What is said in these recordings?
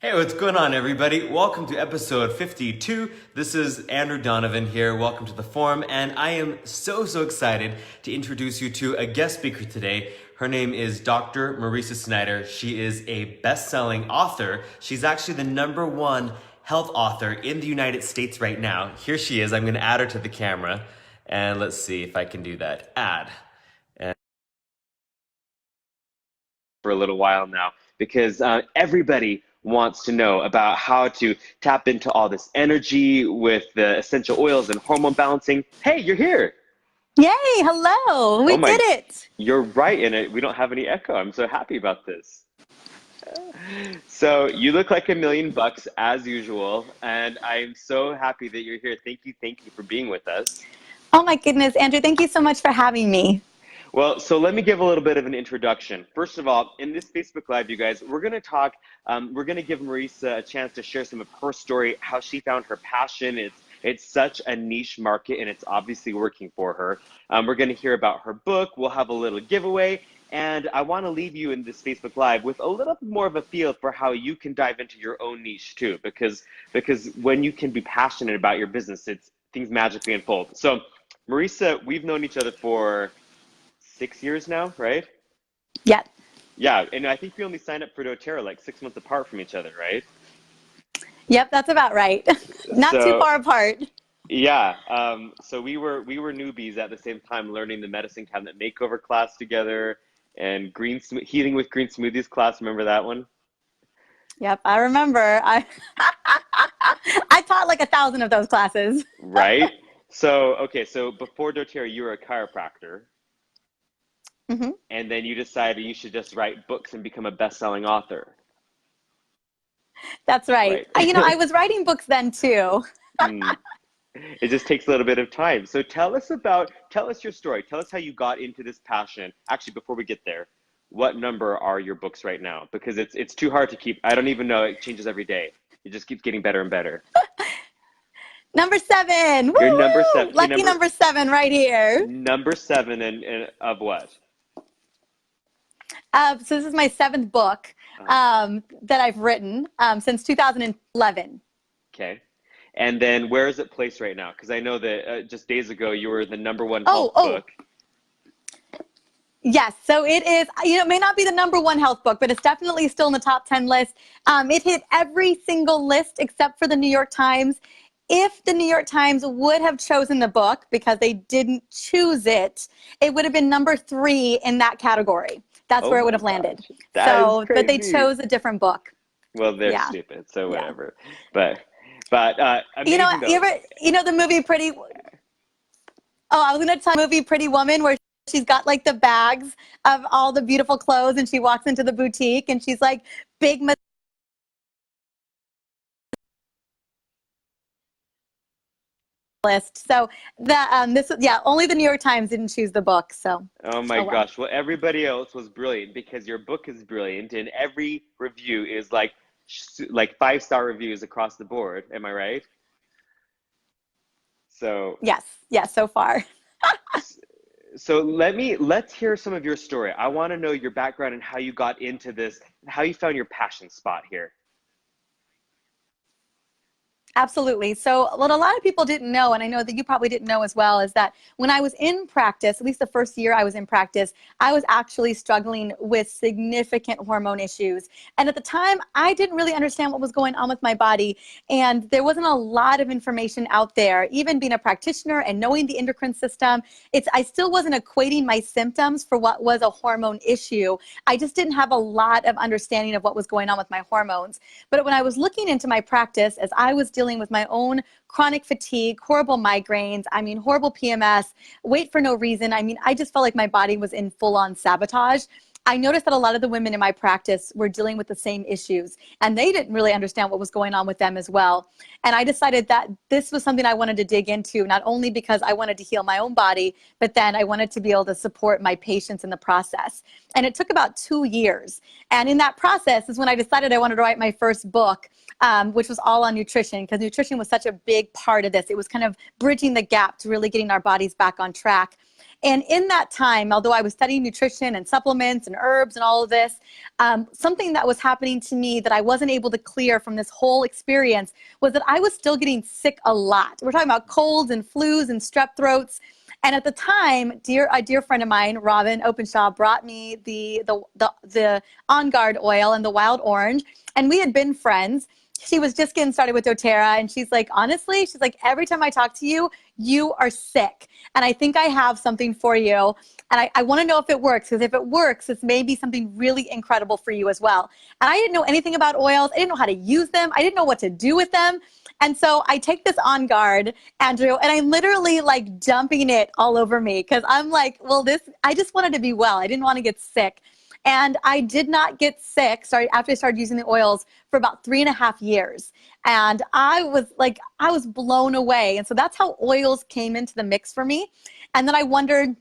Hey, what's going on, everybody? Welcome to episode 52. This is Andrew Donovan here. Welcome to the forum, and I am so excited to introduce you to a guest speaker today. Her name is Dr. Mariza Snyder. She is a best-selling author. She's actually the #1 health author in the United States right now. Here she is. I'm going to add her to the camera, and let's see if I can do that. Add. And for a little while now, because everybody wants to know about how to tap into all this energy with the essential oils and hormone balancing. Hey, you're here. Yay, hello. We Oh my, did it. you're right in it. We don't have any echo. I'm so happy about this. So you look like $1,000,000 as usual, and I'm so happy that you're here. Thank you for being with us. Oh my goodness, Andrew, thank you so much for having me. Well, so let me give a little bit of an introduction. First of all, in this Facebook Live, you guys, we're going to talk, we're going to give Mariza a chance to share some of her story, how she found her passion. It's such a niche market, and it's obviously working for her. We're going to hear about her book. We'll have a little giveaway. And I want to leave you in this Facebook Live with a little more of a feel for how you can dive into your own niche too, because when you can be passionate about your business, things magically unfold. So Mariza, we've known each other for 6 years now, right? Yeah. Yeah, and I think we only signed up for doTERRA like 6 months apart from each other, right? Yep, that's about right. Not too So far apart. yeah, so we were newbies at the same time, learning the medicine cabinet makeover class together and heating with green smoothies class. Remember that one? Yep, I remember. I taught like 1,000 of those classes. Right. So okay, so before doTERRA, you were a chiropractor, Hmm. and then you decided you should just write books and become a best-selling author, That's right. right? I was writing books then too. Mm. It just takes a little bit of time. So tell us your story. Tell us how you got into this passion. Actually, before we get there, what number are your books right now? Because it's too hard to keep. I don't even know. It changes every day. It just keeps getting better and better. Number 7. Woo You're number woo! seven. Okay, Lucky number 7 right here. number seven, and of what? So this is my 7th book Uh, that I've written since 2011. okay. And then where is it placed right now? Because I know that just days ago you were the #1 Oh, health oh, book. yes, so it is, it may not be the #1 health book, but it's definitely still in the top 10 list. It hit every single list except for the New York Times. If the New York Times would have chosen the book, because they didn't choose it, it would have been #3 in that category. That's Oh where it would my have landed. gosh, that is So, but they crazy. chose a different book. Well, they're Yeah, stupid, so yeah. whatever. But amazing You though. ever, the movie I was going to tell the movie Pretty Woman, where she's got like the bags of all the beautiful clothes and she walks into the boutique and she's like, big list. So only the New York Times didn't choose the book. So, Oh my oh well. gosh. Well, everybody else was brilliant because your book is brilliant and every review is like 5-star reviews across the board. Am I right? So Yes, yes, so far. so let's hear some of your story. I want to know your background and how you got into this, how you found your passion spot here. Absolutely. So what a lot of people didn't know, and I know that you probably didn't know as well, is that when I was in practice, at least the first year I was in practice, I was actually struggling with significant hormone issues. And at the time, I didn't really understand what was going on with my body. And there wasn't a lot of information out there. Even being a practitioner and knowing the endocrine system, I still wasn't equating my symptoms for what was a hormone issue. I just didn't have a lot of understanding of what was going on with my hormones. But when I was looking into my practice, as I was dealing with my own chronic fatigue, horrible migraines, horrible PMS, weight for no reason. I just felt like my body was in full-on sabotage. I noticed that a lot of the women in my practice were dealing with the same issues, and they didn't really understand what was going on with them as well. And I decided that this was something I wanted to dig into, not only because I wanted to heal my own body, but then I wanted to be able to support my patients in the process. And it took about 2 years. And in that process is when I decided I wanted to write my first book, which was all on nutrition, because nutrition was such a big part of this. It was kind of bridging the gap to really getting our bodies back on track. And in that time, although I was studying nutrition and supplements and herbs and all of this, something that was happening to me that I wasn't able to clear from this whole experience was that I was still getting sick a lot. We're talking about colds and flus and strep throats. And at the time, a dear friend of mine, Robin Openshaw, brought me the On Guard oil and the wild orange, and we had been friends. She was just getting started with doTERRA, and she's like, honestly, she's like, every time I talk to you, you are sick, and I think I have something for you, and I want to know if it works, because if it works, this may be something really incredible for you as well. And I didn't know anything about oils. I didn't know how to use them. I didn't know what to do with them. And so I take this On Guard, Andrew, and I'm literally like dumping it all over me, because I'm like, well, I just wanted to be well. I didn't want to get sick. And I did not get sick after I started using the oils for about 3.5 years. And I was blown away. And so that's how oils came into the mix for me. And then I wondered,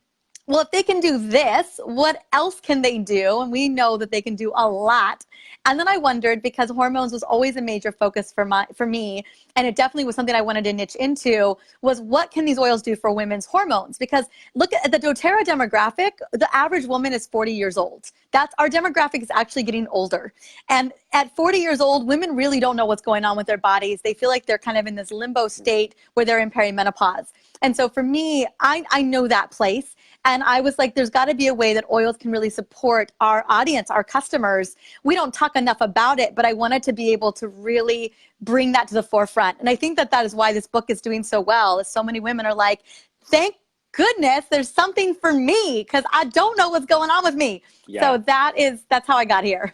well, if they can do this, what else can they do? And we know that they can do a lot. And then I wondered, because hormones was always a major focus for me, and it definitely was something I wanted to niche into, was what can these oils do for women's hormones? Because look at the doTERRA demographic, the average woman is 40 years old. Our demographic is actually getting older. And at 40 years old, women really don't know what's going on with their bodies. They feel like they're kind of in this limbo state where they're in perimenopause. And so for me, I know that place. And I was like, there's got to be a way that oils can really support our audience, our customers. We don't talk enough about it, but I wanted to be able to really bring that to the forefront. And I think that is why this book is doing so well, is so many women are like, thank goodness there's something for me, because I don't know what's going on with me. Yeah. So that's how I got here.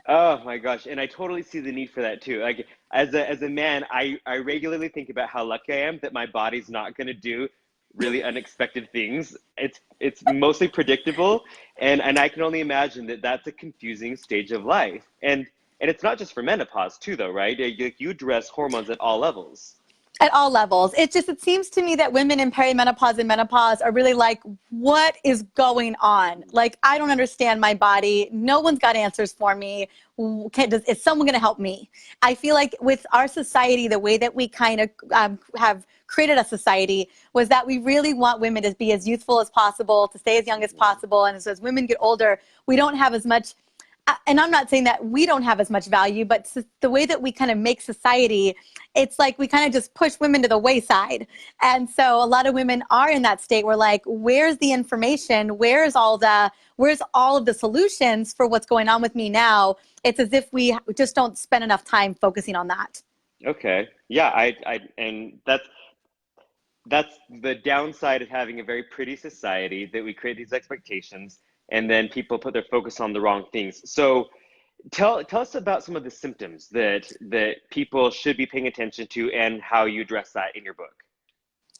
Oh my gosh. And I totally see the need for that too. Like as a man, I regularly think about how lucky I am that my body's not going to do really unexpected things. It's mostly predictable, and I can only imagine that that's a confusing stage of life. And it's not just for menopause too, though, right? You address hormones at all levels. At all levels. It seems to me that women in perimenopause and menopause are really like, what is going on? Like, I don't understand my body. No one's got answers for me. Is someone going to help me? I feel like with our society, the way that we kind of have created a society was that we really want women to be as youthful as possible, to stay as young as possible. And as women get older, we don't have as much, and I'm not saying that we don't have as much value, but the way that we kind of make society, it's like we kind of just push women to the wayside. And so a lot of women are in that state where like, where's the information? Where's all of the solutions for what's going on with me now? It's as if we just don't spend enough time focusing on that. Okay. Yeah. And that's the downside of having a very pretty society, that we create these expectations and then people put their focus on the wrong things. So tell us about some of the symptoms that people should be paying attention to and how you address that in your book.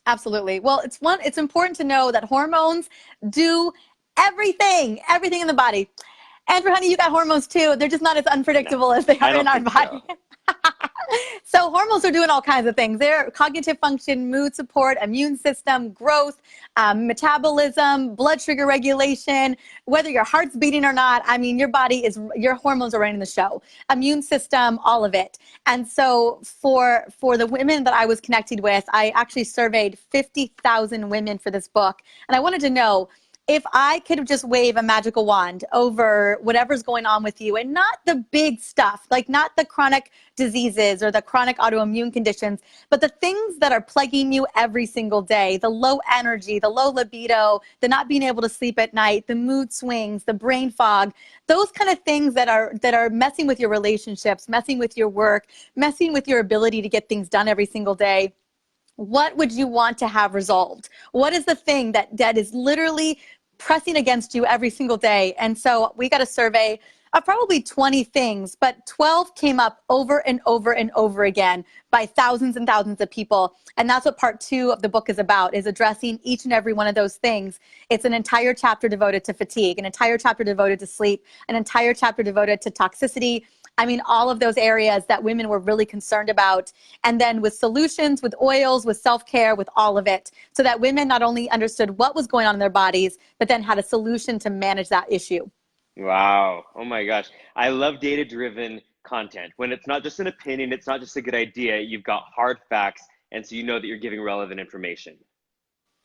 Absolutely. Well, it's important to know that hormones do everything in the body. Andrew, honey, you got hormones too. They're just not as unpredictable as they are in our body. So. So hormones are doing all kinds of things. They're cognitive function, mood support, immune system, growth, metabolism, blood sugar regulation, whether your heart's beating or not. I mean, your hormones are running the show. Immune system, all of it. And so for the women that I was connected with, I actually surveyed 50,000 women for this book. And I wanted to know, if I could just wave a magical wand over whatever's going on with you, and not the big stuff, like not the chronic diseases or the chronic autoimmune conditions, but the things that are plaguing you every single day, the low energy, the low libido, the not being able to sleep at night, the mood swings, the brain fog, those kind of things that are messing with your relationships, messing with your work, messing with your ability to get things done every single day. What would you want to have resolved? What is the thing that is literally pressing against you every single day? And so we got a survey of probably 20 things, but 12 came up over and over and over again by thousands and thousands of people. And that's what part 2 of the book is about, is addressing each and every one of those things. It's an entire chapter devoted to fatigue, an entire chapter devoted to sleep, an entire chapter devoted to toxicity. I mean, all of those areas that women were really concerned about. And then with solutions, with oils, with self-care, with all of it, so that women not only understood what was going on in their bodies, but then had a solution to manage that issue. Wow. Oh my gosh. I love data-driven content. When it's not just an opinion, it's not just a good idea, you've got hard facts, and so you know that you're giving relevant information.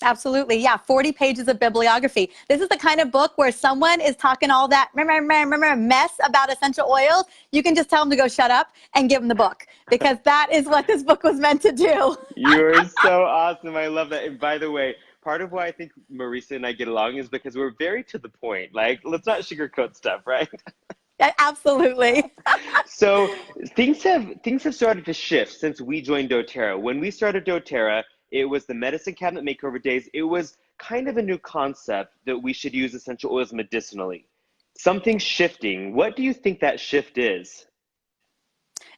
Absolutely. Yeah. 40 pages of bibliography. This is the kind of book where someone is talking all that mess about essential oils. You can just tell them to go shut up and give them the book, because that is what this book was meant to do. You're so awesome. I love that. And by the way, part of why I think Mariza and I get along is because we're very to the point. Like, let's not sugarcoat stuff, right? Absolutely. So things have started to shift since we joined doTERRA. When we started doTERRA, it was the medicine cabinet makeover days. It was kind of a new concept that we should use essential oils medicinally. Something's shifting. What do you think that shift is?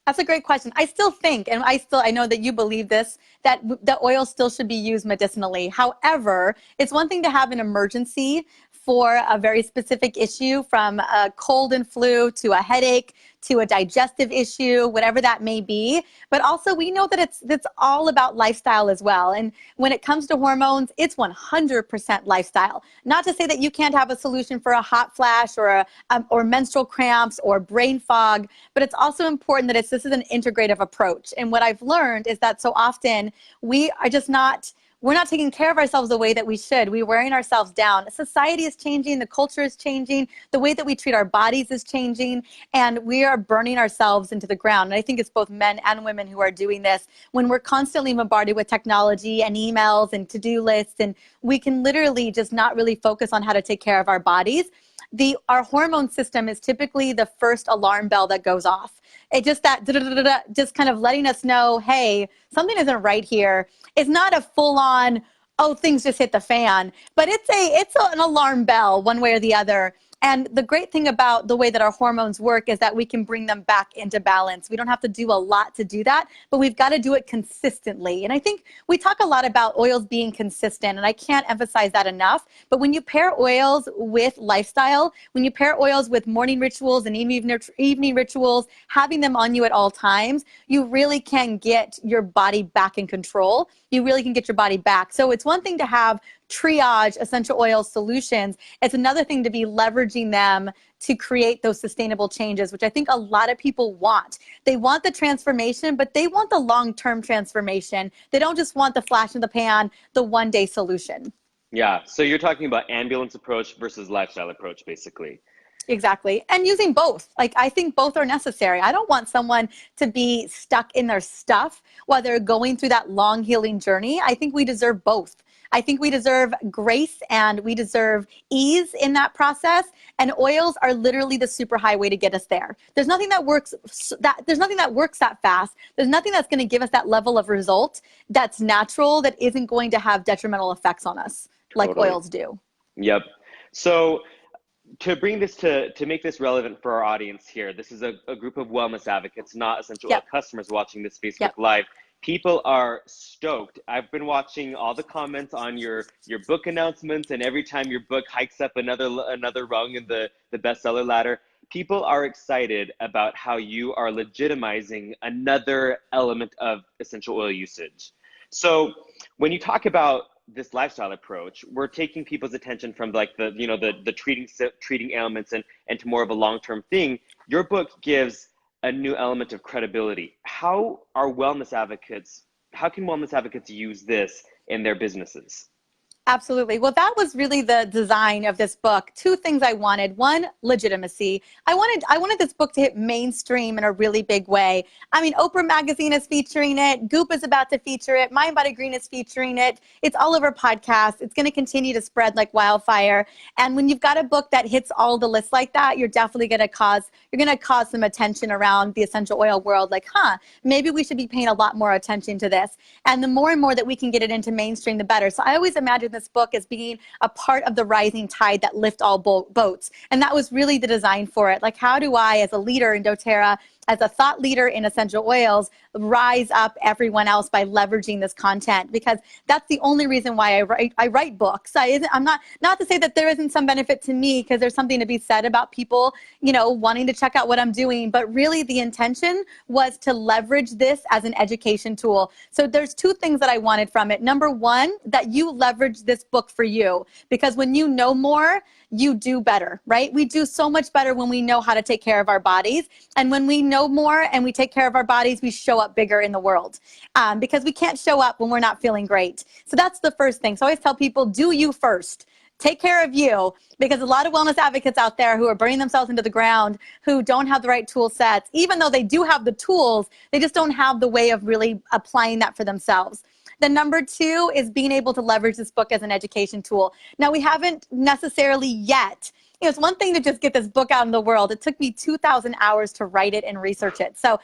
That's a great question. I still think, and I know that you believe this, that the oil still should be used medicinally. However, it's one thing to have an emergency for a very specific issue, from a cold and flu to a headache to a digestive issue, whatever that may be. But also we know that it's all about lifestyle as well. And when it comes to hormones, it's 100% lifestyle. Not to say that you can't have a solution for a hot flash or or menstrual cramps or brain fog, but it's also important that this is an integrative approach. And what I've learned is that so often we are just we're not taking care of ourselves the way that we should. We're wearing ourselves down. Society is changing. The culture is changing. The way that we treat our bodies is changing. And we are burning ourselves into the ground. And I think it's both men and women who are doing this when we're constantly bombarded with technology and emails and to-do lists. And we can literally just not really focus on how to take care of our bodies. Our hormone system is typically the first alarm bell that goes off. It just just kind of letting us know, hey, something isn't right here. It's not a full-on, oh, things just hit the fan, but it's an alarm bell one way or the other. And the great thing about the way that our hormones work is that we can bring them back into balance. We don't have to do a lot to do that, but we've got to do it consistently. And I think we talk a lot about oils being consistent, and I can't emphasize that enough. But when you pair oils with lifestyle, when you pair oils with morning rituals and evening rituals, having them on you at all times, you really can get your body back in control. You really can get your body back. So it's one thing to have triage essential oil solutions. It's another thing to be leveraging them to create those sustainable changes, which I think a lot of people want. They want the transformation, but they want the long-term transformation. They don't just want the flash in the pan, the one-day solution. Yeah, so you're talking about ambulance approach versus lifestyle approach, basically. Exactly. And using both. Like, I think both are necessary. I don't want someone to be stuck in their stuff while they're going through that long healing journey. I think we deserve both. I think we deserve grace and we deserve ease in that process. And oils are literally the super highway to get us there. There's nothing that works that fast. There's nothing that's going to give us that level of result that's natural, that isn't going to have detrimental effects on us like Totally. oils do. Yep. So to bring this to make this relevant for our audience here, this is a group of wellness advocates, not essential oil customers watching this Facebook Live. People are stoked. I've been watching all the comments on your book announcements, and every time your book hikes up another rung in the bestseller ladder, people are excited about how you are legitimizing another element of essential oil usage. So when you talk about this lifestyle approach, we're taking people's attention from like the treating ailments and to more of a long-term thing. Your book gives a new element of credibility. How can wellness advocates use this in their businesses? Absolutely. Well, that was really the design of this book. Two things I wanted. One, legitimacy. I wanted this book to hit mainstream in a really big way. I mean, Oprah Magazine is featuring it. Goop is about to feature it. Mind Body Green is featuring it. It's all over podcasts. It's going to continue to spread like wildfire. And when you've got a book that hits all the lists like that, you're definitely going to cause some attention around the essential oil world. Like, maybe we should be paying a lot more attention to this. And the more and more that we can get it into mainstream, the better. So I always imagined this book as being a part of the rising tide that lift all boats. And that was really the design for it. Like, how do I, as a leader in doTERRA, as a thought leader in essential oils, rise up everyone else by leveraging this content? Because that's the only reason why I write books. I'm not to say that there isn't some benefit to me, because there's something to be said about people, wanting to check out what I'm doing. But really the intention was to leverage this as an education tool. So there's two things that I wanted from it. Number one, that you leverage this book for you, because when you know more, you do better, right? We do so much better when we know how to take care of our bodies. And when we know know more and we take care of our bodies, we show up bigger in the world, because we can't show up when we're not feeling great. So that's the first thing. So I always tell people, do you first. Take care of you, because a lot of wellness advocates out there who are burning themselves into the ground, who don't have the right tool sets, even though they do have the tools, they just don't have the way of really applying that for themselves. Then number two is being able to leverage this book as an education tool. Now, we haven't necessarily yet. It's one thing to just get this book out in the world. It took me 2,000 hours to write it and research it. So,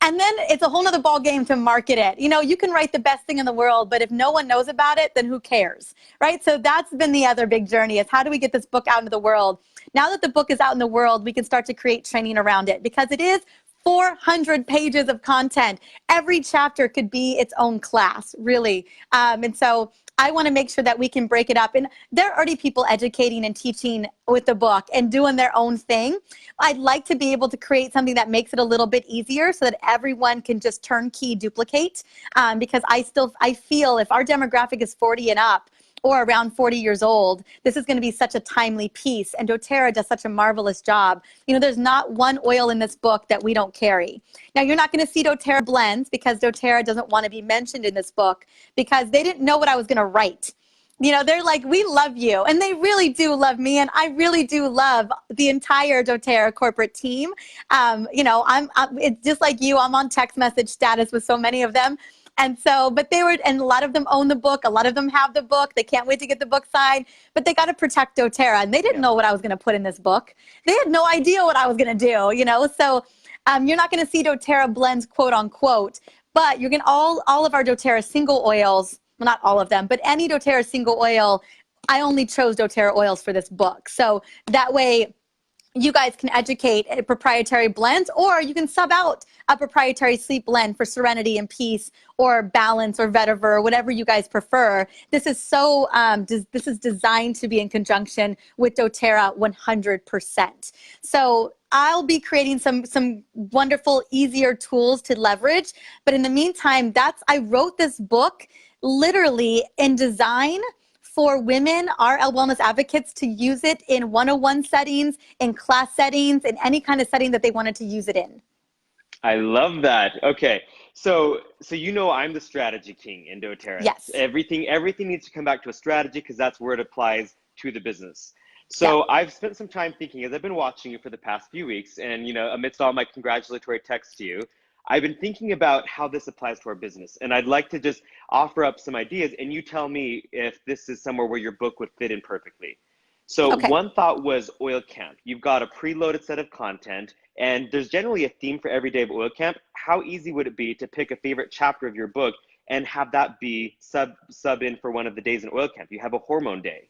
and then it's a whole nother ball game to market it. You can write the best thing in the world, but if no one knows about it, then who cares, right? So that's been the other big journey, is how do we get this book out into the world? Now that the book is out in the world, we can start to create training around it, because it is 400 pages of content. Every chapter could be its own class, really. And so I want to make sure that we can break it up. And there are already people educating and teaching with the book and doing their own thing. I'd like to be able to create something that makes it a little bit easier so that everyone can just turnkey duplicate. Because I feel if our demographic is 40 and up, or around 40 years old, this is going to be such a timely piece. And doTERRA does such a marvelous job. There's not one oil in this book that we don't carry. Now, you're not going to see doTERRA blends, because doTERRA doesn't want to be mentioned in this book, because they didn't know what I was going to write. They're like, we love you. And they really do love me. And I really do love the entire doTERRA corporate team. It's just like you, I'm on text message status with so many of them. And so, and a lot of them own the book. A lot of them have the book. They can't wait to get the book signed, but they got to protect doTERRA. And they didn't know what I was going to put in this book. They had no idea what I was going to do, So you're not going to see doTERRA blends, quote unquote, but you're going to all of our doTERRA single oils, well, not all of them, but any doTERRA single oil, I only chose doTERRA oils for this book. So that way, you guys can educate proprietary blends, or you can sub out a proprietary sleep blend for serenity and peace, or balance, or vetiver, whatever you guys prefer. This is so, this is designed to be in conjunction with doTERRA 100%. So I'll be creating some wonderful, easier tools to leverage. But in the meantime, I wrote this book literally in design for women, our wellness advocates, to use it in 101 settings, in class settings, in any kind of setting that they wanted to use it in. I love that. Okay. So I'm the strategy king in doTERRA. Yes. Everything needs to come back to a strategy, because that's where it applies to the business. So I've spent some time thinking, as I've been watching you for the past few weeks, and amidst all my congratulatory texts to you, I've been thinking about how this applies to our business. And I'd like to just offer up some ideas, and you tell me if this is somewhere where your book would fit in perfectly. So One thought was Oil Camp. You've got a preloaded set of content, and there's generally a theme for every day of Oil Camp. How easy would it be to pick a favorite chapter of your book and have that be sub in for one of the days in Oil Camp? You have a hormone day.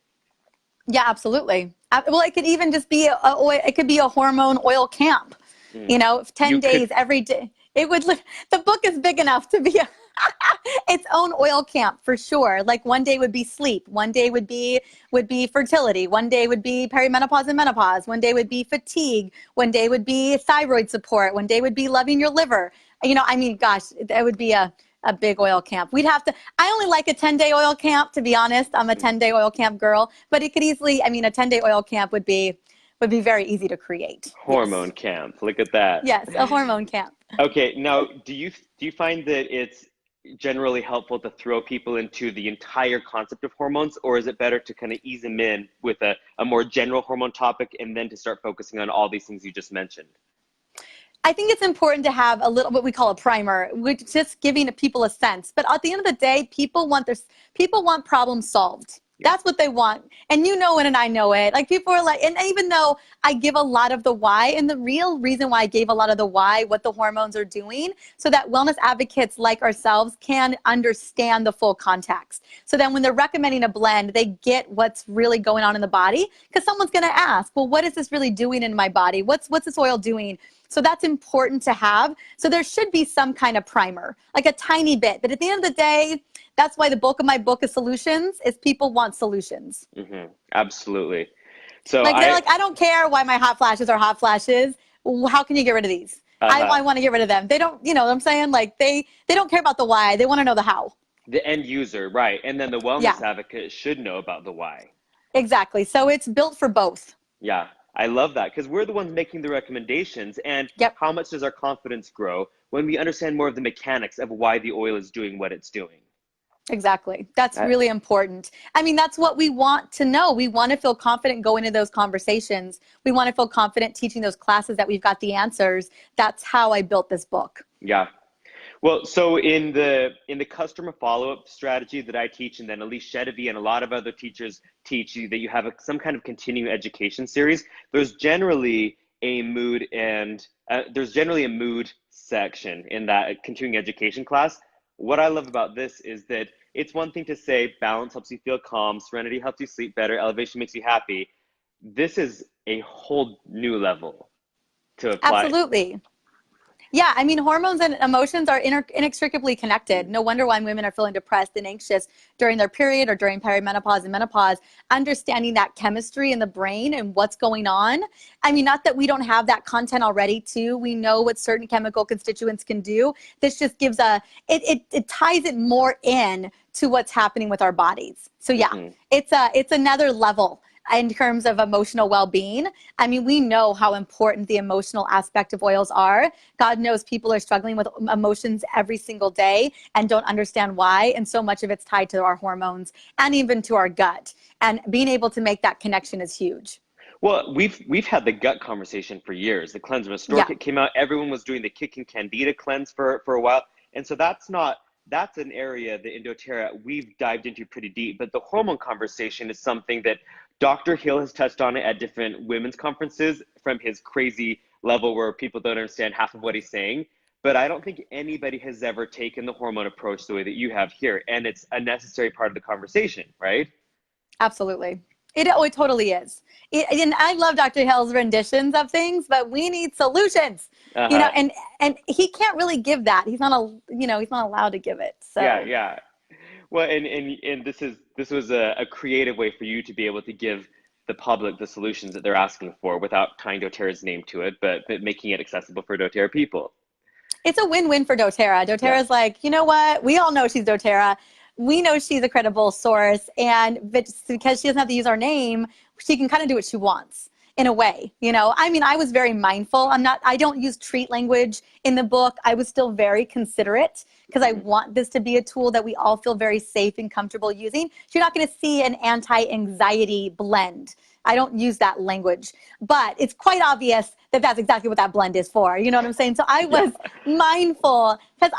Yeah, absolutely. Well, it could even just be it could be a hormone oil camp. 10 days every day. The book is big enough to be its own oil camp for sure. Like one day would be sleep. One day would be fertility. One day would be perimenopause and menopause. One day would be fatigue. One day would be thyroid support. One day would be loving your liver. Gosh, that would be a big oil camp. I only like a 10-day oil camp, to be honest. I'm a 10-day oil camp girl, but it could easily, a 10-day oil camp would be very easy to create. Hormone camp. Look at that. Yes, a hormone camp. Okay. Now, do you find that it's generally helpful to throw people into the entire concept of hormones, or is it better to kind of ease them in with a more general hormone topic and then to start focusing on all these things you just mentioned? I think it's important to have a little, what we call a primer, which is just giving people a sense. But at the end of the day, people want problems solved. That's what they want. And you know it, and I know it. Like, people are like, and even though I give a lot of the why, and the real reason why I gave a lot of the why, what the hormones are doing, so that wellness advocates like ourselves can understand the full context. So then when they're recommending a blend, they get what's really going on in the body, because someone's going to ask, well, what is this really doing in my body? What's this oil doing? So that's important to have. So there should be some kind of primer, like a tiny bit. But at the end of the day, that's why the bulk of my book is solutions, is people want solutions. Mm-hmm. Absolutely. So they're like, I don't care why my hot flashes are hot flashes. How can you get rid of these? I want to get rid of them. They don't, you know what I'm saying? Like they don't care about the why. They want to know the how. The end user, right. And then the wellness advocate should know about the why. Exactly. So it's built for both. Yeah. I love that, because we're the ones making the recommendations. And Yep. how much does our confidence grow when we understand more of the mechanics of why the oil is doing what it's doing? Exactly. That's Uh, really important. I mean, that's what we want to know. We want to feel confident going into those conversations. We want to feel confident teaching those classes that we've got the answers. That's how I built this book. yeah. Well, so in the customer follow-up strategy that I teach, and then Elise Chedevy and a lot of other teachers teach you, that you have some kind of continuing education series. There's generally a mood and there's generally a mood section in that continuing education class. What I love about this is that it's one thing to say balance helps you feel calm, serenity helps you sleep better, elevation makes you happy. This is a whole new level to apply. Absolutely. Yeah, I mean, hormones and emotions are inextricably connected. No wonder why women are feeling depressed and anxious during their period or during perimenopause and menopause. Understanding that chemistry in the brain and what's going on. I mean, not that we don't have that content already too. We know what certain chemical constituents can do. This just gives it ties it more in to what's happening with our bodies. So yeah, Mhm. it's another level in terms of emotional well-being. I mean, we know how important the emotional aspect of oils are. God knows people are struggling with emotions every single day and don't understand why. And so much of it's tied to our hormones and even to our gut. And being able to make that connection is huge. Well, we've had the gut conversation for years. The Cleanse and Restore Yeah. kit came out. Everyone was doing the kick and candida cleanse for a while. And so that's an area that in doTERRA we've dived into pretty deep. But the hormone conversation is something that Dr. Hill has touched on it at different women's conferences from his crazy level where people don't understand half of what he's saying. But I don't think anybody has ever taken the hormone approach the way that you have here. And it's a necessary part of the conversation, right? Absolutely. It totally is. And I love Dr. Hill's renditions of things, but we need solutions, Uh-huh. and he can't really give that. He's not he's not allowed to give it. Yeah, So yeah. Well, and this was a creative way for you to be able to give the public the solutions that they're asking for without tying doTERRA's name to it, but making it accessible for doTERRA people. it's a win-win for doTERRA. Yeah. doTERRA's like, you know what? We all know she's doTERRA. We know she's a credible source, but because she doesn't have to use our name, she can kind of do what she wants in a way. I mean, I was very mindful. I don't use treat language in the book. I was still very considerate because I Mhm. want this to be a tool that we all feel very safe and comfortable using. So you're not going to see an anti-anxiety blend. I don't use that language, but it's quite obvious that that's exactly what that blend is for. You know what I'm saying? So I Yeah. was mindful because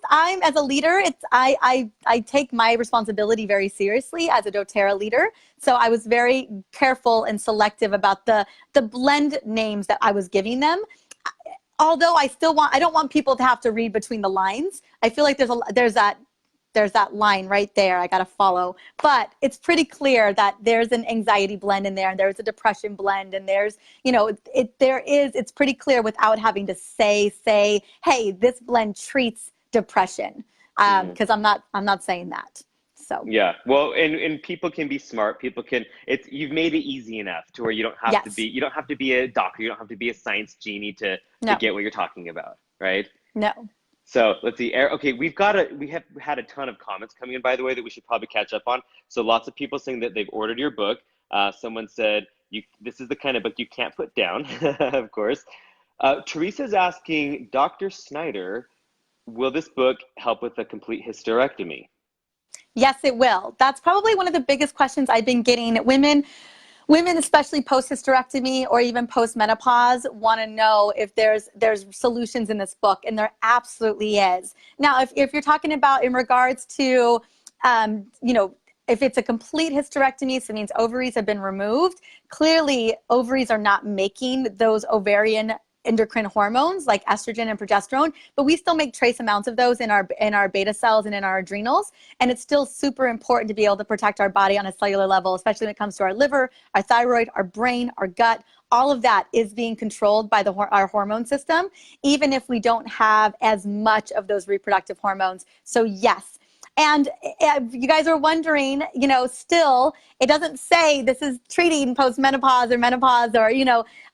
I'm as a leader, I take my responsibility very seriously as a doTERRA leader. So I was very careful and selective about the blend names that I was giving them. Although I don't want people to have to read between the lines. I feel like there's that line right there I got to follow. But it's pretty clear that there's an anxiety blend in there and there's a depression blend and there's, it's pretty clear without having to say, hey, this blend treats depression. Mhm. Because I'm not saying that. So Yeah. Well, and people can be smart. People can, you've made it easy enough to where yes, you don't have to be a doctor. You don't have to be a science genie to no, get what you're talking about, right? no. So let's see. Okay, we have had a ton of comments coming in, by the way, that we should probably catch up on. So lots of people saying that they've ordered your book. Someone said, this is the kind of book you can't put down, of course. Teresa's asking, Dr. Snyder, will this book help with a complete hysterectomy? Yes, it will. That's probably one of the biggest questions I've been getting. Women, especially post-hysterectomy or even post-menopause, want to know if there's solutions in this book, and there absolutely is. Now, if you're talking about in regards to, if it's a complete hysterectomy, so it means ovaries have been removed. Clearly, ovaries are not making those ovarian endocrine hormones like estrogen and progesterone, but we still make trace amounts of those in our beta cells and in our adrenals. And it's still super important to be able to protect our body on a cellular level, especially when it comes to our liver, our thyroid, our brain, our gut. All of that is being controlled by our hormone system, even if we don't have as much of those reproductive hormones. So yes, And if you guys are wondering, still, it doesn't say this is treating postmenopause or menopause or,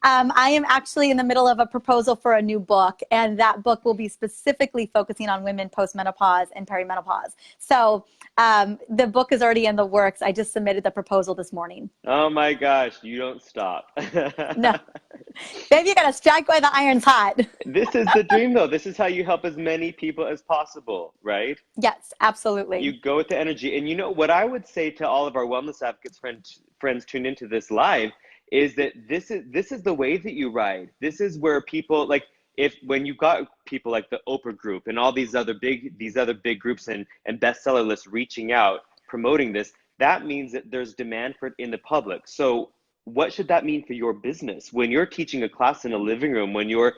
I am actually in the middle of a proposal for a new book, and that book will be specifically focusing on women postmenopause and perimenopause. So the book is already in the works. I just submitted the proposal this morning. Oh my gosh, you don't stop. No. Baby, you got to strike while the iron's hot. This is the dream, though. This is how you help as many people as possible, right? Yes, absolutely. You go with the energy. And what I would say to all of our wellness advocates friends tuned into this live is that this is the wave that you ride. This is where people, like, when you've got people like the Oprah Group and all these other big groups and bestseller lists reaching out, promoting this, that means that there's demand for it in the public. So what should that mean for your business? When you're teaching a class in a living room, when you're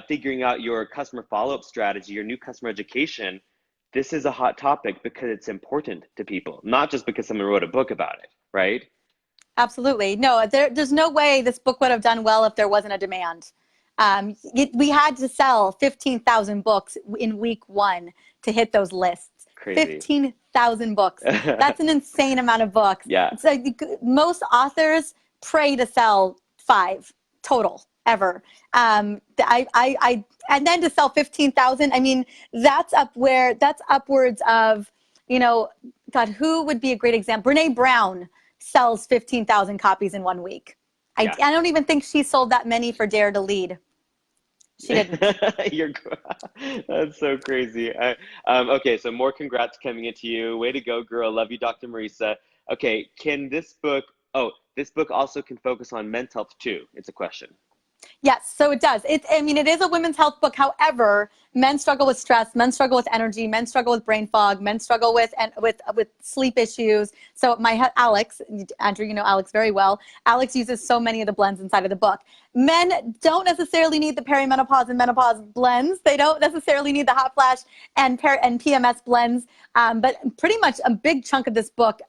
figuring out your customer follow-up strategy, your new customer education, this is a hot topic because it's important to people, not just because someone wrote a book about it, right? Absolutely. No, there's no way this book would have done well if there wasn't a demand. We had to sell 15,000 books in week 1 to hit those lists. Crazy. 15,000 books. That's an insane amount of books. Yeah. So most authors pray to sell 5 total ever. And then to sell 15,000, I mean, that's upwards of, God, who would be a great example? Brene Brown sells 15,000 copies in 1 week. Yeah. I don't even think she sold that many for Dare to Lead. She didn't. That's so crazy. Okay, so more congrats coming into you. Way to go, girl. Love you, Dr. Mariza. Okay, this book also can focus on men's health too. It's a question. Yes, so it does. It is a women's health book. However, men struggle with stress, men struggle with energy, men struggle with brain fog, men struggle with sleep issues. So Alex, Andrew, you know Alex very well. Alex uses so many of the blends inside of the book. Men don't necessarily need the perimenopause and menopause blends. They don't necessarily need the hot flash and PMS blends. But pretty much a big chunk of this book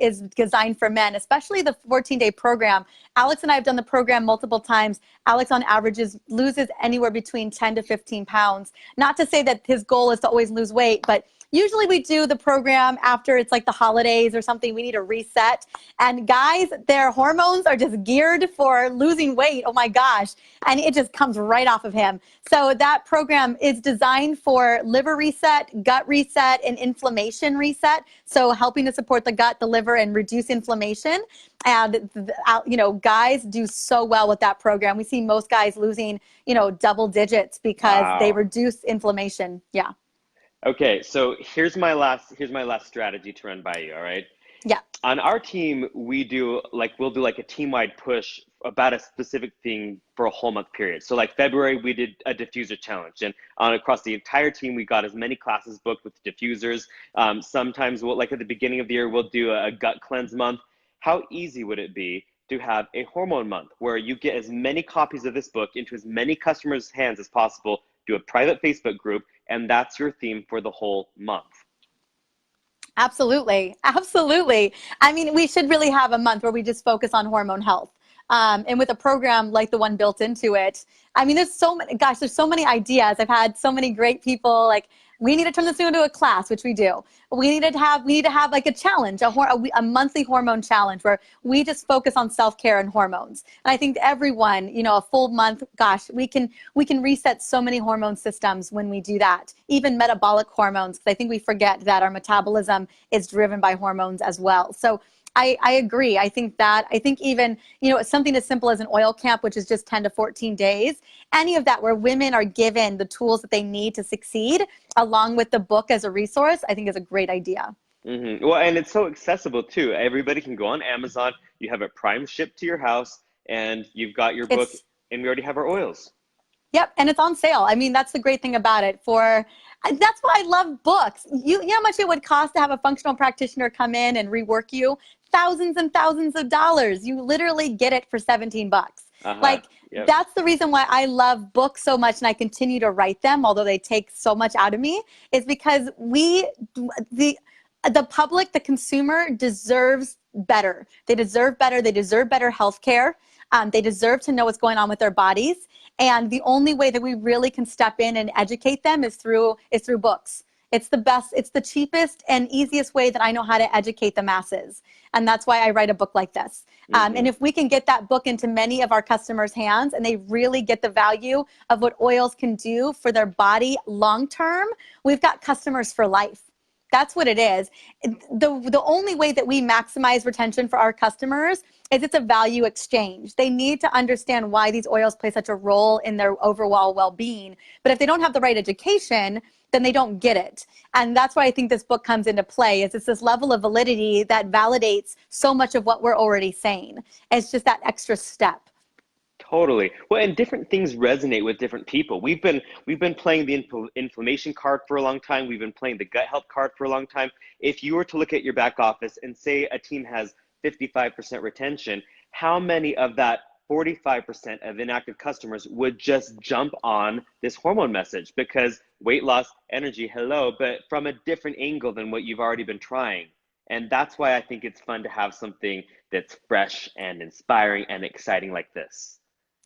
is designed for men, especially the 14-day program. Alex and I have done the program multiple times. Alex on average loses anywhere between 10 to 15 pounds. Not to say that his goal is to always lose weight, but usually we do the program after it's like the holidays or something. We need a reset. And guys, their hormones are just geared for losing weight. Oh my gosh. And it just comes right off of him. So that program is designed for liver reset, gut reset, and inflammation reset. So helping to support the gut, the liver, and reduce inflammation. And, guys do so well with that program. We see most guys losing, double digits because they reduce inflammation. Yeah. Okay, so here's my last strategy to run by you, all right? Yeah. On our team, we'll do a team-wide push about a specific thing for a whole month period. So like February, we did a diffuser challenge, and across the entire team, we got as many classes booked with diffusers. Sometimes like at the beginning of the year, we'll do a gut cleanse month. How easy would it be to have a hormone month where you get as many copies of this book into as many customers' hands as possible, do a private Facebook group, and that's your theme for the whole month? Absolutely. Absolutely. I mean, we should really have a month where we just focus on hormone health. And with a program like the one built into it, I mean, there's so many ideas. I've had so many great people like, we need to turn this into a class, which we do. We need to have like a challenge, a monthly hormone challenge where we just focus on self-care and hormones. And I think everyone, a full month, gosh, we can reset so many hormone systems when we do that. Even metabolic hormones, because I think we forget that our metabolism is driven by hormones as well. So I agree. I think even, something as simple as an oil camp, which is just 10 to 14 days, any of that where women are given the tools that they need to succeed, along with the book as a resource, I think is a great idea. Mm-hmm. Well, and it's so accessible too. Everybody can go on Amazon. You have it prime shipped to your house, and you've got your book, and we already have our oils. Yep, and it's on sale. I mean, that's the great thing about it. That's why I love books. You know how much it would cost to have a functional practitioner come in and rework you? Thousands and thousands of dollars. You literally get it for $17. Yep. That's the reason why I love books so much, and I continue to write them, although they take so much out of me, is because the public, the consumer deserves better. They deserve better. They deserve better health care. They deserve to know what's going on with their bodies. And the only way that we really can step in and educate them is through books. It's the best, it's the cheapest and easiest way that I know how to educate the masses. And that's why I write a book like this. And if we can get that book into many of our customers' hands and they really get the value of what oils can do for their body long term, we've got customers for life. That's what it is. The only way that we maximize retention for our customers is it's a value exchange. They need to understand why these oils play such a role in their overall well-being. But if they don't have the right education, then they don't get it. And that's why I think this book comes into play, is it's this level of validity that validates so much of what we're already saying. It's just that extra step. Totally. Well, and different things resonate with different people. We've been playing the inflammation card for a long time. We've been playing the gut health card for a long time. If you were to look at your back office and say a team has 55% retention, how many of that 45% of inactive customers would just jump on this hormone message? Because weight loss, energy, hello, but from a different angle than what you've already been trying. And that's why I think it's fun to have something that's fresh and inspiring and exciting like this.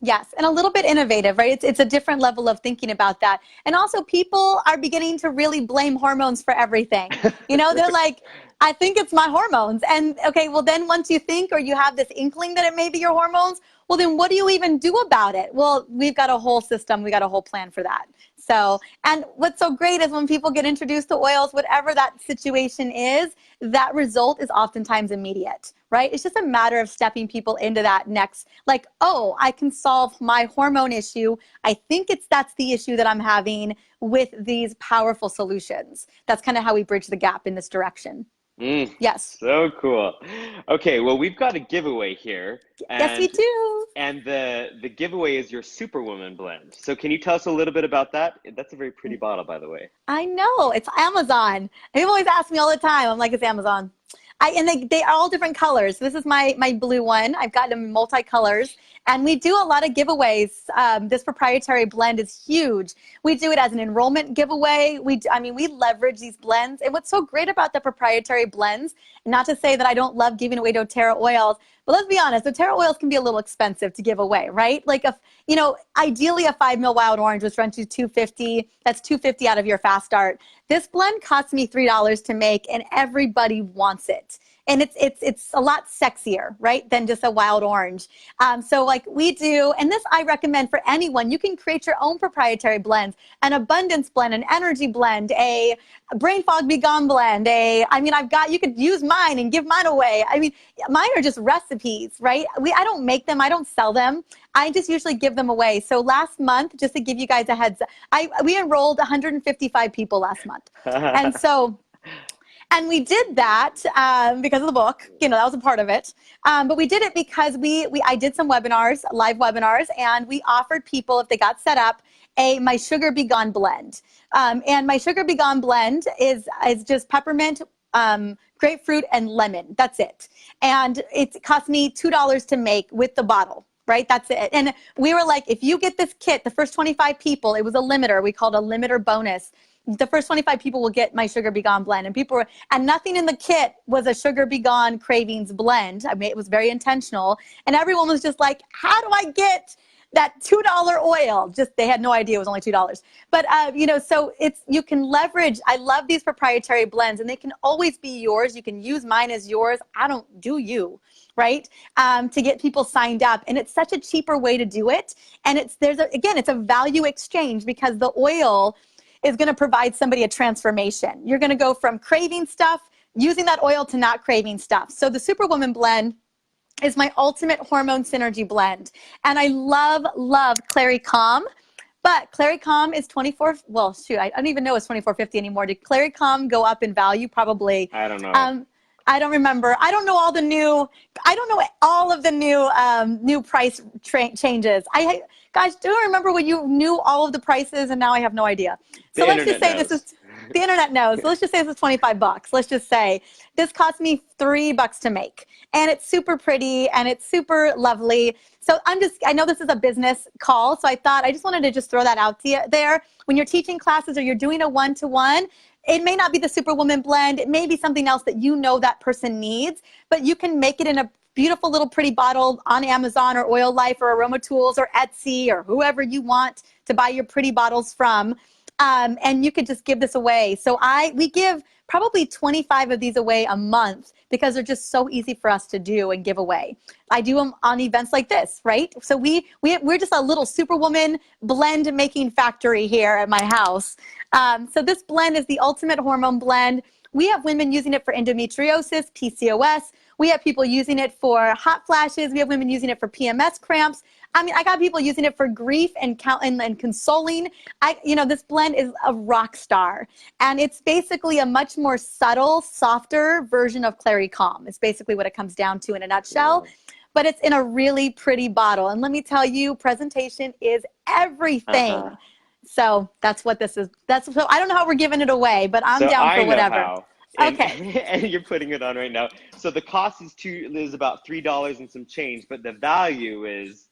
Yes, and a little bit innovative, right? It's a different level of thinking about that. And also people are beginning to really blame hormones for everything. You know, they're like, I think it's my hormones. And okay, well then once you think or you have this inkling that it may be your hormones, well then what do you even do about it? Well, we've got a whole system, we got a whole plan for that. So, and what's so great is when people get introduced to oils, whatever that situation is, that result is oftentimes immediate, right? It's just a matter of stepping people into that next, like, oh, I can solve my hormone issue. I think that's the issue that I'm having with these powerful solutions. That's kind of how we bridge the gap in this direction. Yes. So cool. Okay, well, we've got a giveaway here. Yes, we do. And the giveaway is your Superwoman blend. So can you tell us a little bit about that? That's a very pretty bottle, by the way. I know. It's Amazon. People always ask me all the time. I'm like, it's Amazon. And they are all different colors. This is my blue one. I've got them in multi-colors. And we do a lot of giveaways. This proprietary blend is huge. We do it as an enrollment giveaway. We leverage these blends. And what's so great about the proprietary blends, not to say that I don't love giving away doTERRA oils, but let's be honest, doTERRA oils can be a little expensive to give away, right? Like, ideally a 5 ml wild orange, which runs you $250. That's $250 out of your fast start. This blend costs me $3 to make, and everybody wants it. And it's a lot sexier, right, than just a wild orange. So like we do, and this I recommend for anyone. You can create your own proprietary blends, an abundance blend, an energy blend, a brain fog be gone blend, you could use mine and give mine away. I mean, mine are just recipes, right? I don't make them, I don't sell them. I just usually give them away. So last month, just to give you guys a heads up, we enrolled 155 people last month. And we did that because of the book. That was a part of it. But we did it because I did some webinars, live webinars, and we offered people, if they got set up, my Sugar Be Gone blend. And my Sugar Be Gone blend is just peppermint, grapefruit, and lemon. That's it. And it cost me $2 to make with the bottle. Right? That's it. And we were like, if you get this kit, the first 25 people, it was a limiter. We called a limiter bonus. The first 25 people will get my Sugar Be Gone blend. And nothing in the kit was a Sugar Be Gone cravings blend. I mean, it was very intentional. And everyone was just like, how do I get that $2 oil? They had no idea it was only $2. But, so you can leverage. I love these proprietary blends, and they can always be yours. You can use mine as yours. I don't do you. Right? To get people signed up. And it's such a cheaper way to do it. And it's a value exchange, because the oil is going to provide somebody a transformation. You're going to go from craving stuff, using that oil, to not craving stuff. So the Superwoman blend is my ultimate hormone synergy blend. And I love Clary Calm. But Clary Calm is I don't even know it's $24.50 anymore. Did Clary Calm go up in value? Probably. I don't know. I don't remember. I don't know all of the new price changes. Gosh, do you remember when you knew all of the prices, and now I have no idea? So let's just say the internet knows. So let's just say this is $25. Let's just say this cost me $3 to make, and it's super pretty and it's super lovely. So I know this is a business call, so I thought I just wanted to just throw that out there. When you're teaching classes or you're doing a one-to-one, it may not be the Superwoman blend. It may be something else that that person needs, but you can make it in a beautiful little pretty bottle on Amazon or Oil Life or Aroma Tools or Etsy or whoever you want to buy your pretty bottles from. And you could just give this away. So we give probably 25 of these away a month because they're just so easy for us to do and give away. I do them on events like this, right? So we're just a little superwoman blend making factory here at my house. So this blend is the ultimate hormone blend. We have women using it for endometriosis, PCOS. We have people using it for hot flashes. We have women using it for PMS cramps. I mean, I got people using it for grief and consoling. This blend is a rock star. And it's basically a much more subtle, softer version of Clary Calm. It's basically what it comes down to in a nutshell. But it's in a really pretty bottle. And let me tell you, presentation is everything. So that's what this is. So I don't know how we're giving it away, but I'm down for whatever. How. Okay. And you're putting it on right now. So the cost is about $3 and some change, but the value is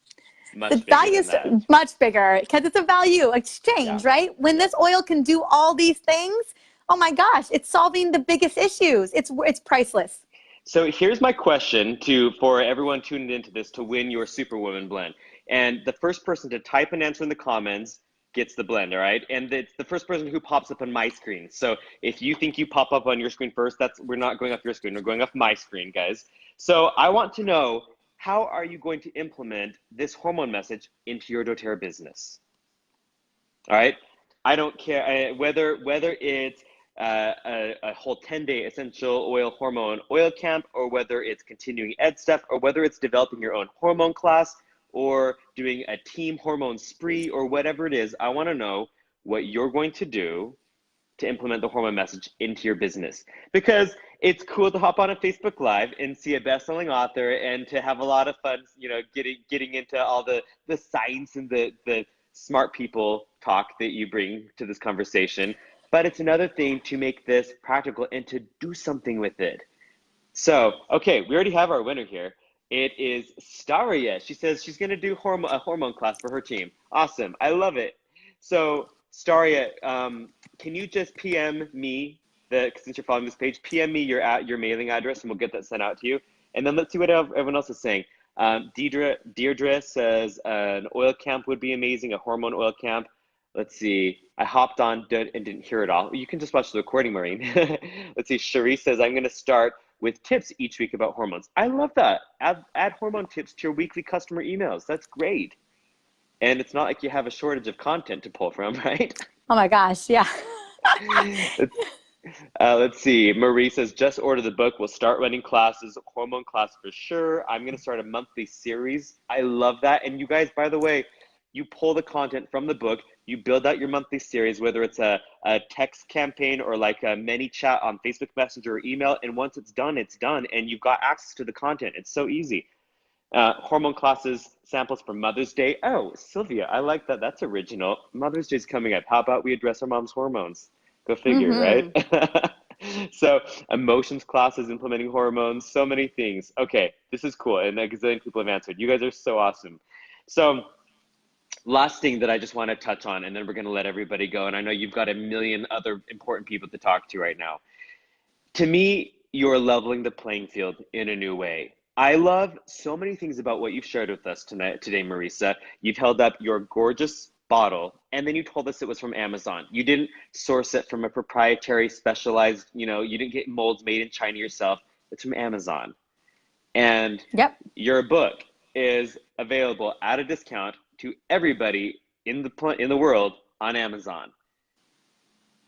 much bigger. The value is much bigger because it's a value exchange, right? When this oil can do all these things, oh my gosh, it's solving the biggest issues. It's priceless. So here's my question for everyone tuned into this to win your Superwoman blend. And the first person to type an answer in the comments gets the blend, all right? And it's the first person who pops up on my screen. So if you think you pop up on your screen first, we're not going off your screen, we're going off my screen, guys. So I want to know, how are you going to implement this hormone message into your doTERRA business? All right? I don't care whether it's a whole 10-day essential oil hormone oil camp, or whether it's continuing ed stuff, or whether it's developing your own hormone class, or doing a team hormone spree, or whatever it is. I want to know what you're going to do to implement the hormone message into your business, because it's cool to hop on a Facebook Live and see a best-selling author and to have a lot of fun, getting into all the science and the smart people talk that you bring to this conversation. But it's another thing to make this practical and to do something with it. So, okay, we already have our winner here. It is Staria. She says she's going to do a hormone class for her team. Awesome. I love it. So, Staria, can you just PM me, since you're following this page, PM me your mailing address, and we'll get that sent out to you. And then let's see what everyone else is saying. Deirdre says an oil camp would be amazing, a hormone oil camp. Let's see. I hopped on and didn't hear it all. You can just watch the recording, Maureen. Let's see. Cherie says, I'm going to start with tips each week about hormones. I love that. Add hormone tips to your weekly customer emails. That's great. And it's not like you have a shortage of content to pull from, right? Oh my gosh, yeah. Let's see. Marie says, just order the book. We'll start running classes, hormone class for sure. I'm going to start a monthly series. I love that. And you guys, by the way, you pull the content from the book, you build out your monthly series, whether it's a text campaign or like a mini chat on Facebook Messenger or email. And once it's done, and you've got access to the content. It's so easy. Hormone classes, samples for Mother's Day. Oh, Sylvia, I like that. That's original. Mother's Day's coming up. How about we address our mom's hormones? Go figure, right? So emotions classes, implementing hormones, so many things. Okay, this is cool. And a gazillion people have answered. You guys are so awesome. So last thing that I just want to touch on, and then we're going to let everybody go. And I know you've got a million other important people to talk to right now. To me, you're leveling the playing field in a new way. I love so many things about what you've shared with us today, Mariza. You've held up your gorgeous bottle, and then you told us it was from Amazon. You didn't source it from a proprietary, specialized, you didn't get molds made in China yourself. It's from Amazon. And your book is available at a discount to everybody in the world on Amazon.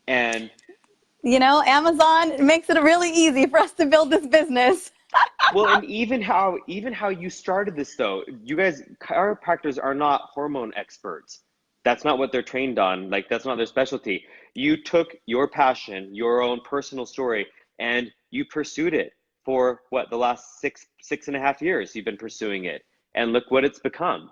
And Amazon makes it really easy for us to build this business. Well, and even how you started this, though, you guys, chiropractors are not hormone experts. That's not what they're trained on. Like, that's not their specialty. You took your passion, your own personal story, and you pursued it for the last six and a half years you've been pursuing it. And look what it's become.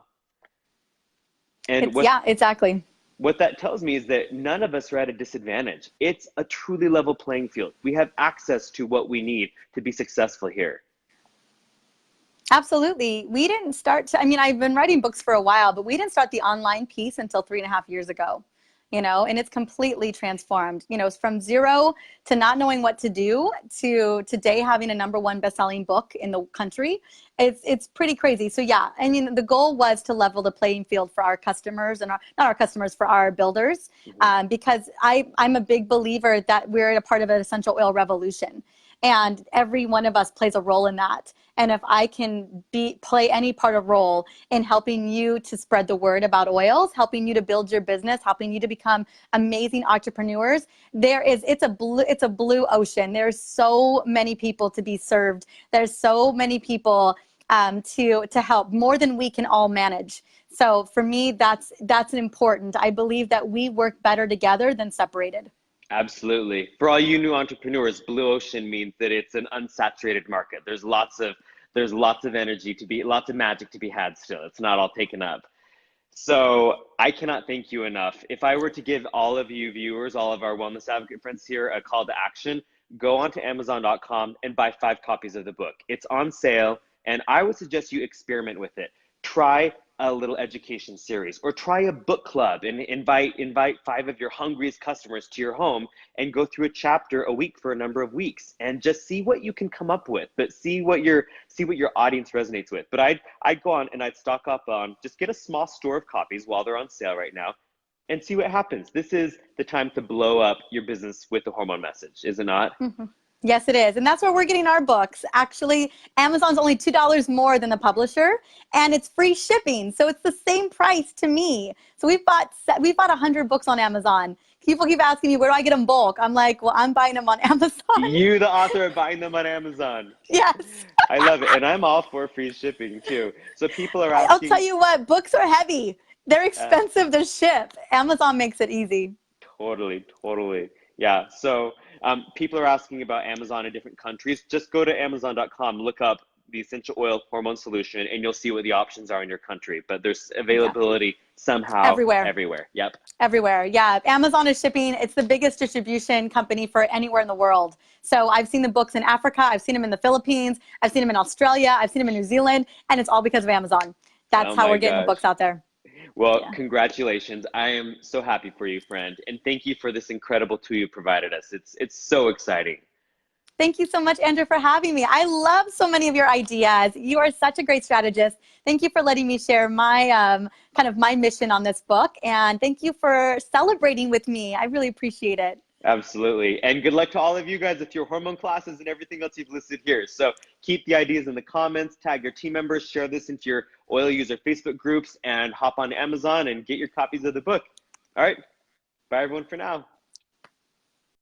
And exactly. What that tells me is that none of us are at a disadvantage. It's a truly level playing field. We have access to what we need to be successful here. Absolutely. We didn't start I've been writing books for a while, but we didn't start the online piece until 3.5 years ago. and it's completely transformed. It's from zero to not knowing what to do to today having a #1 best-selling book in the country. It's pretty crazy. So yeah, I mean, the goal was to level the playing field for our customers and not our customers, for our builders, because I'm a big believer that we're a part of an essential oil revolution. And every one of us plays a role in that. And if I can play any part of role in helping you to spread the word about oils, helping you to build your business, helping you to become amazing entrepreneurs, it's a blue ocean. There's so many people to be served. There's so many people to help, more than we can all manage. So for me, that's important. I believe that we work better together than separated. Absolutely. For all you new entrepreneurs, blue ocean means that it's an unsaturated market. There's lots of energy lots of magic to be had still. It's not all taken up. So I cannot thank you enough. If I were to give all of you viewers, all of our wellness advocate friends here, a call to action, go onto Amazon.com and buy 5 copies of the book. It's on sale, and I would suggest you experiment with it. Try a little education series, or try a book club and invite 5 of your hungriest customers to your home and go through a chapter a week for a number of weeks and just see what you can come up with, but see what your audience resonates with. But I'd go on and I'd stock up on, just get a small store of copies while they're on sale right now and see what happens. This is the time to blow up your business with the hormone message, is it not? Mm-hmm. Yes, it is. And that's where we're getting our books. Actually, Amazon's only $2 more than the publisher, and it's free shipping. So it's the same price to me. So we've bought 100 books on Amazon. People keep asking me, where do I get them bulk? I'm like, well, I'm buying them on Amazon. You, the author, are buying them on Amazon. Yes. I love it. And I'm all for free shipping too. So people are asking. I'll tell you what, books are heavy. They're expensive to ship. Amazon makes it easy. Totally. Yeah. So people are asking about Amazon in different countries. Just go to Amazon.com, look up the essential oil hormone solution, and you'll see what the options are in your country. But there's availability somehow everywhere. Yep. Everywhere. Yeah. Amazon is shipping. It's the biggest distribution company for anywhere in the world. So I've seen the books in Africa. I've seen them in the Philippines. I've seen them in Australia. I've seen them in New Zealand. And it's all because of Amazon. That's how we're getting the books out there. Well, Congratulations. I am so happy for you, friend. And thank you for this incredible tool you provided us. It's so exciting. Thank you so much, Andrew, for having me. I love so many of your ideas. You are such a great strategist. Thank you for letting me share my my mission on this book. And thank you for celebrating with me. I really appreciate it. Absolutely. And good luck to all of you guys with your hormone classes and everything else you've listed here. So keep the ideas in the comments, tag your team members, share this into your oil user Facebook groups, and hop on Amazon and get your copies of the book. All right. Bye, everyone, for now.